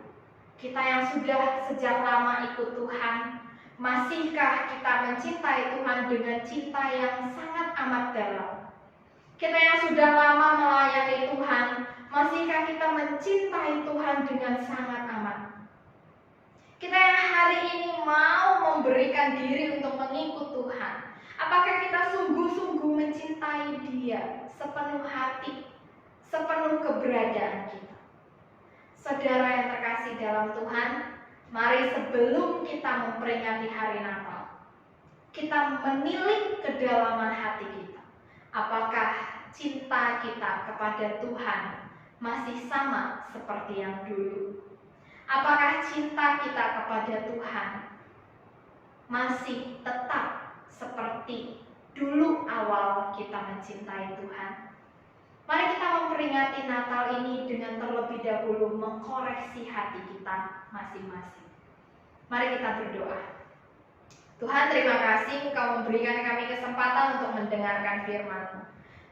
Kita yang sudah sejak lama ikut Tuhan, masihkah kita mencintai Tuhan dengan cinta yang sangat amat dalam? Kita yang sudah lama melayani Tuhan, masihkah kita mencintai Tuhan dengan sangat amat? Kita yang hari ini mau memberikan diri untuk mengikut Tuhan, apakah kita sungguh-sungguh mencintai Dia sepenuh hati, sepenuh keberadaan kita? Saudara yang terkasih dalam Tuhan, mari sebelum kita memperingati hari Natal, kita menilik kedalaman hati kita. Apakah cinta kita kepada Tuhan masih sama seperti yang dulu? Apakah cinta kita kepada Tuhan masih tetap seperti dulu awal kita mencintai Tuhan? Mari kita memperingati Natal ini dengan terlebih dahulu mengkoreksi hati kita masing-masing. Mari kita berdoa. Tuhan, terima kasih Engkau memberikan kami kesempatan untuk mendengarkan firman-Mu.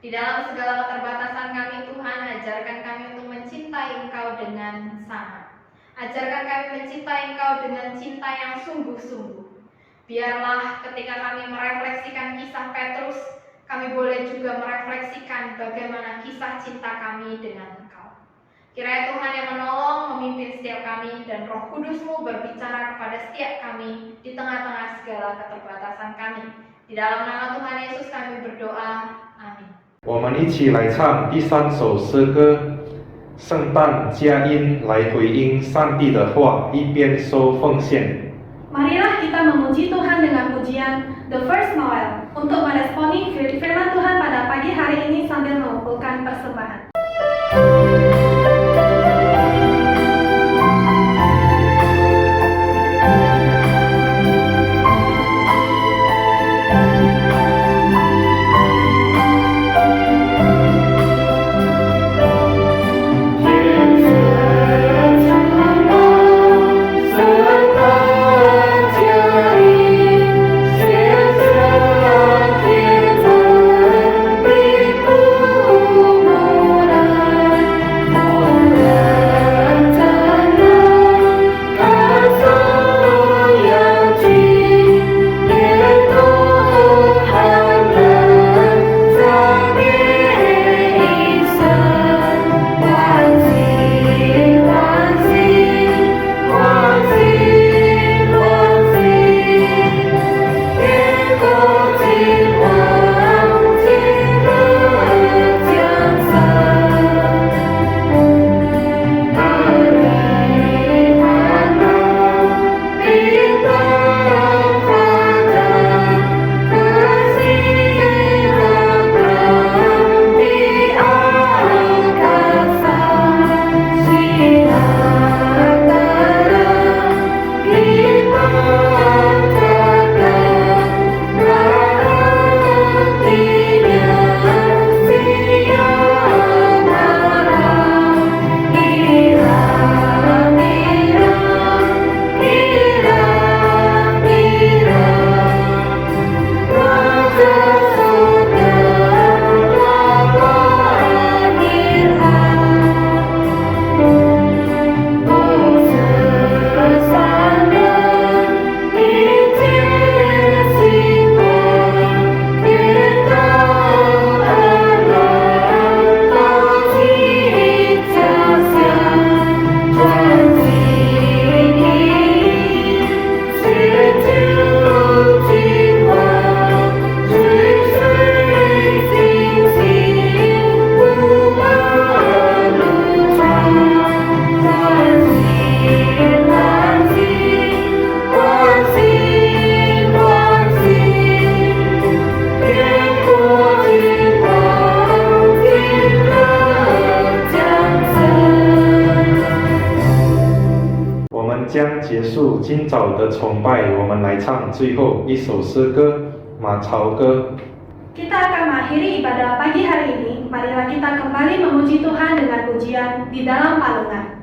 Di dalam segala keterbatasan kami, Tuhan, ajarkan kami untuk mencintai Engkau dengan sangat. Ajarkan kami mencintai Engkau dengan cinta yang sungguh-sungguh. Biarlah ketika kami merefleksikan kisah Petrus, kami boleh juga merefleksikan bagaimana kisah cinta kami dengan Engkau. Kiranya Tuhan yang menolong, memimpin setiap kami, dan Roh Kudus-Mu berbicara kepada setiap kami di tengah-tengah segala keterbatasan kami. Di dalam nama Tuhan Yesus kami berdoa. Amin. 我们一起来唱第3首诗歌，圣诞佳音来回应上帝的话，一边收奉献。 Marilah kita memuji Tuhan dengan pujian The First Noel untuk meresponi firman Tuhan pada pagi hari ini sambil mengumpulkan persembahan. Terima 今早的崇拜，我们来唱最后一首诗歌《马槽歌》。 Kita akan mengakhiri ibadah pagi hari ini. Marilah kita kembali memuji Tuhan dengan pujian di dalam palungan.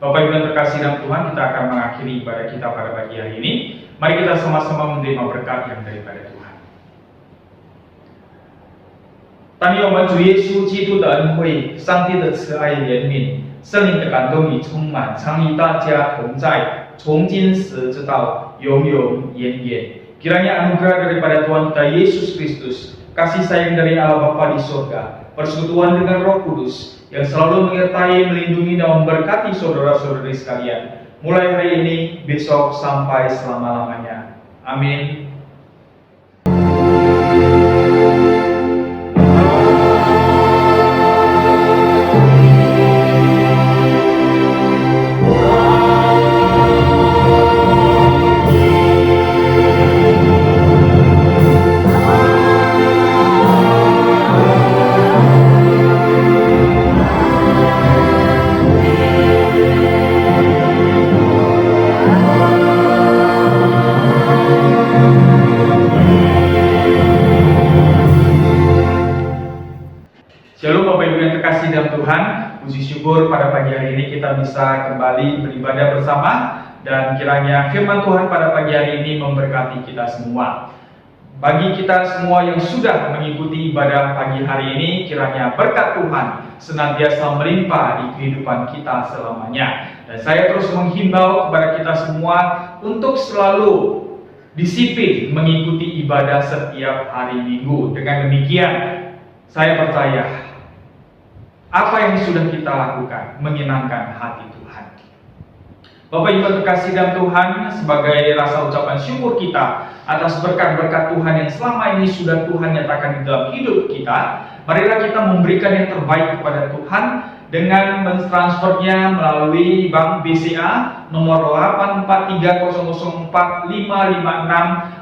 Bapak Ibu yang terkasih dalam Tuhan, kita akan mengakhiri ibadah kita pada pagi hari ini. Mari kita sama-sama menerima berkat yang daripada Tuhan. 但愿我们主耶稣基督的恩惠、上帝的慈爱怜悯、圣灵的感动与充满，常与大家同在，从今时直到永永远远。Kiranya anugerah daripada Tuhan kita Yesus Kristus, kasih sayang dari Allah Bapa di surga, persekutuan dengan Roh Kudus yang selalu menyertai, melindungi dan memberkati saudara-saudari sekalian, mulai hari ini, besok sampai selama-lamanya. Amin. Shalom Bapak Ibu yang terkasih dalam Tuhan, puji syukur pada pagi hari ini kita bisa kembali beribadah bersama, dan kiranya firman Tuhan pada pagi hari ini memberkati kita semua. Bagi kita semua yang sudah mengikuti ibadah pagi hari ini, kiranya berkat Tuhan senantiasa melimpah di kehidupan kita selamanya. Dan saya terus menghimbau kepada kita semua untuk selalu disiplin mengikuti ibadah setiap hari Minggu. Dengan demikian, saya percaya apa yang sudah kita lakukan menyenangkan hati Tuhan. Bapak Ibu terkasih dalam Tuhan, sebagai rasa ucapan syukur kita atas berkat-berkat Tuhan yang selama ini sudah Tuhan nyatakan di dalam hidup kita, marilah kita memberikan yang terbaik kepada Tuhan dengan mentransfernya melalui Bank BCA nomor 843004556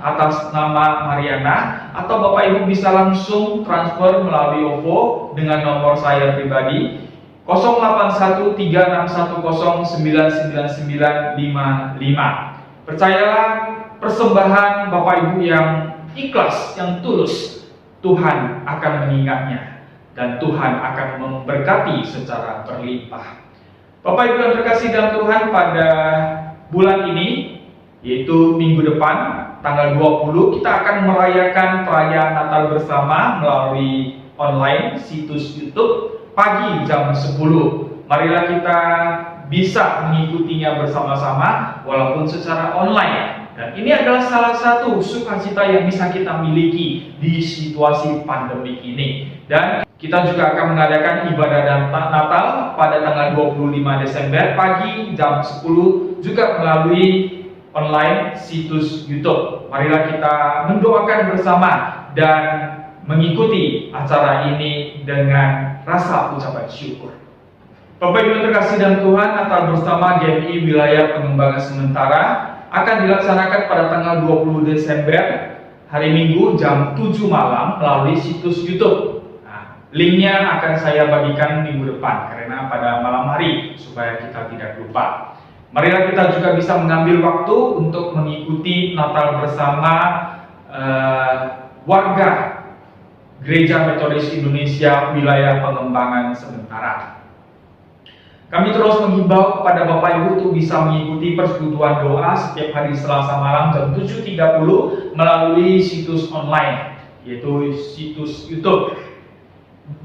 atas nama Mariana, atau Bapak Ibu bisa langsung transfer melalui OVO dengan nomor saya pribadi 081361099955. Percayalah, persembahan Bapak Ibu yang ikhlas, yang tulus, Tuhan akan mengingatnya dan Tuhan akan memberkati secara berlimpah. Bapak Ibu yang terkasih dalam Tuhan, pada bulan ini, yaitu minggu depan, tanggal 20, kita akan merayakan perayaan Natal bersama melalui online situs YouTube pagi jam 10. Marilah kita bisa mengikutinya bersama-sama walaupun secara online. Dan ini adalah salah satu sukacita yang bisa kita miliki di situasi pandemi ini. Dan kita juga akan mengadakan ibadah Natal pada tanggal 25 Desember pagi jam 10 juga melalui online situs YouTube. Marilah kita mendoakan bersama dan mengikuti acara ini dengan rasa ucapan syukur. Bapak Ibu terkasih dalam Tuhan, Natal bersama GMI Wilayah Pengembangan Sementara akan dilaksanakan pada tanggal 20 Desember hari Minggu jam 7 malam melalui situs YouTube. Linknya akan saya bagikan minggu depan karena pada malam hari supaya kita tidak lupa. Marilah kita juga bisa mengambil waktu untuk mengikuti Natal bersama warga Gereja Metodis Indonesia Wilayah Pengembangan Sementara. Kami terus menghimbau kepada Bapak Ibu untuk bisa mengikuti persekutuan doa setiap hari Selasa malam jam 7.30 melalui situs online, yaitu situs YouTube.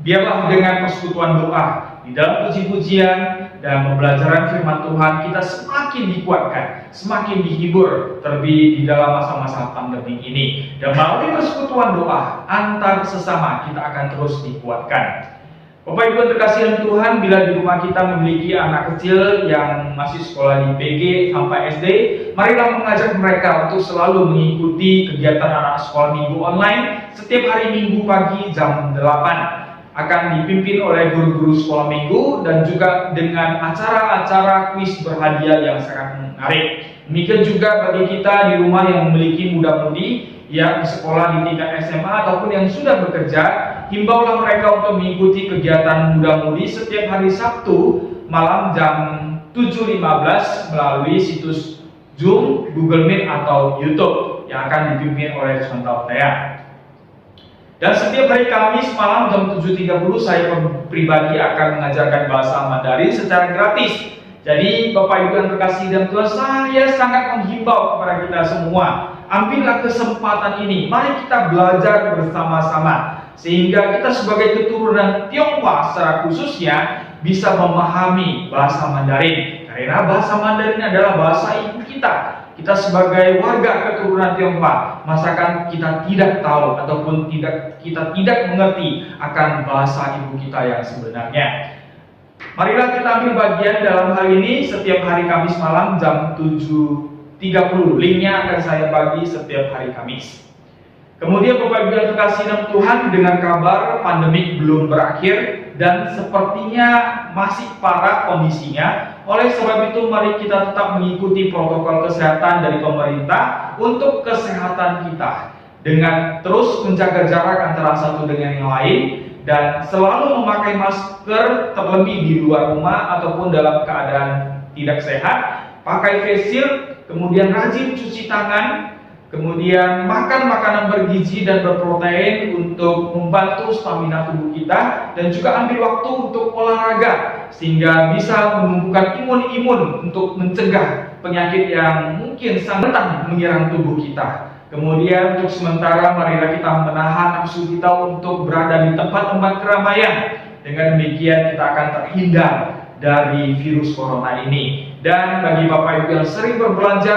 Biarlah dengan persekutuan doa di dalam puji-pujian dan pembelajaran firman Tuhan kita semakin dikuatkan, semakin dihibur, terlebih di dalam masa-masa pandemi ini. Dan melalui persekutuan doa antar sesama kita akan terus dikuatkan. Bapak Ibu terkasih dalam Tuhan, bila di rumah kita memiliki anak kecil yang masih sekolah di PG sampai SD, marilah mengajak mereka untuk selalu mengikuti kegiatan anak sekolah minggu online setiap hari Minggu pagi jam 8. Akan dipimpin oleh guru-guru sekolah minggu dan juga dengan acara-acara kuis berhadiah yang sangat menarik. Demikian juga bagi kita di rumah yang memiliki muda-mudi yang sekolah di tingkat SMA ataupun yang sudah bekerja, himbaulah mereka untuk mengikuti kegiatan muda-mudi setiap hari Sabtu malam jam 7.15 melalui situs Zoom, Google Meet atau YouTube yang akan dipimpin oleh Sontal Tea. Dan setiap hari Kamis malam jam 7.30 saya pribadi akan mengajarkan bahasa Mandarin secara gratis. Jadi Bapak Ibu yang terkasih dalam Tuhan, saya sangat menghimbau kepada kita semua, ambillah kesempatan ini, mari kita belajar bersama-sama sehingga kita sebagai keturunan Tionghoa secara khususnya bisa memahami bahasa Mandarin. Karena bahasa Mandarin adalah bahasa ibu kita. Kita sebagai warga keturunan Tionghoa, masakan kita tidak tahu ataupun kita tidak mengerti akan bahasa ibu kita yang sebenarnya. Marilah kita ambil bagian dalam hal ini setiap hari Kamis malam jam 7.30. Linknya akan saya bagi setiap hari Kamis. Kemudian Bapak Ibu yang terkasih dalam Tuhan, dengan kabar pandemi belum berakhir dan sepertinya masih parah kondisinya. Oleh sebab itu mari kita tetap mengikuti protokol kesehatan dari pemerintah untuk kesehatan kita dengan terus menjaga jarak antara satu dengan yang lain dan selalu memakai masker terlebih di luar rumah ataupun dalam keadaan tidak sehat, pakai face shield, kemudian rajin cuci tangan, kemudian makan makanan bergizi dan berprotein untuk membantu stamina tubuh kita, dan juga ambil waktu untuk olahraga sehingga bisa menumbuhkan imun untuk mencegah penyakit yang mungkin sangat rentan menyerang tubuh kita. Kemudian untuk sementara marilah kita menahan nafsu kita untuk berada di tempat-tempat keramaian. Dengan demikian kita akan terhindar dari virus corona ini. Dan bagi Bapak Ibu yang sering berbelanja,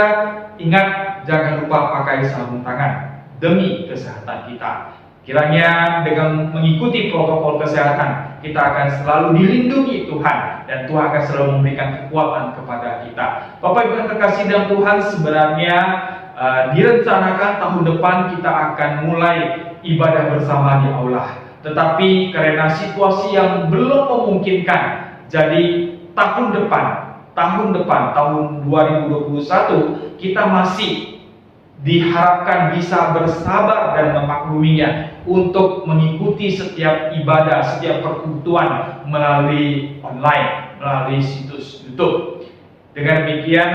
ingat jangan lupa pakai sarung tangan demi kesehatan kita. Kiranya dengan mengikuti protokol kesehatan kita akan selalu dilindungi Tuhan dan Tuhan akan selalu memberikan kekuatan kepada kita. Bapak Ibu yang terkasih dalam Tuhan, sebenarnya direncanakan tahun depan kita akan mulai ibadah bersama di aula. Tetapi karena situasi yang belum memungkinkan, jadi tahun 2021 kita masih diharapkan bisa bersabar dan memakluminya untuk mengikuti setiap ibadah, setiap perkutuan melalui online, melalui situs YouTube. Dengan demikian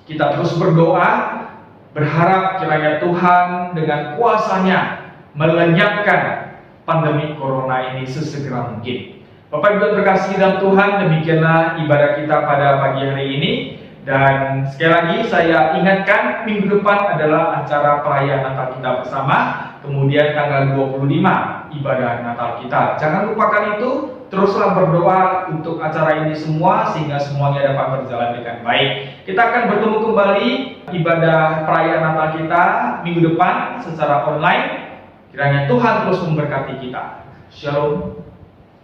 kita terus berdoa, berharap kiranya Tuhan dengan kuasa-Nya melenyapkan pandemi corona ini sesegera mungkin. Bapak Ibu terkasih dalam Tuhan, demikianlah ibadah kita pada pagi hari ini. Dan sekali lagi saya ingatkan, minggu depan adalah acara perayaan Natal kita bersama. Kemudian tanggal 25 ibadah Natal kita. Jangan lupakan itu, teruslah berdoa untuk acara ini semua sehingga semuanya dapat berjalan dengan baik. Kita akan bertemu kembali ibadah perayaan Natal kita minggu depan secara online. Kiranya Tuhan terus memberkati kita. Shalom.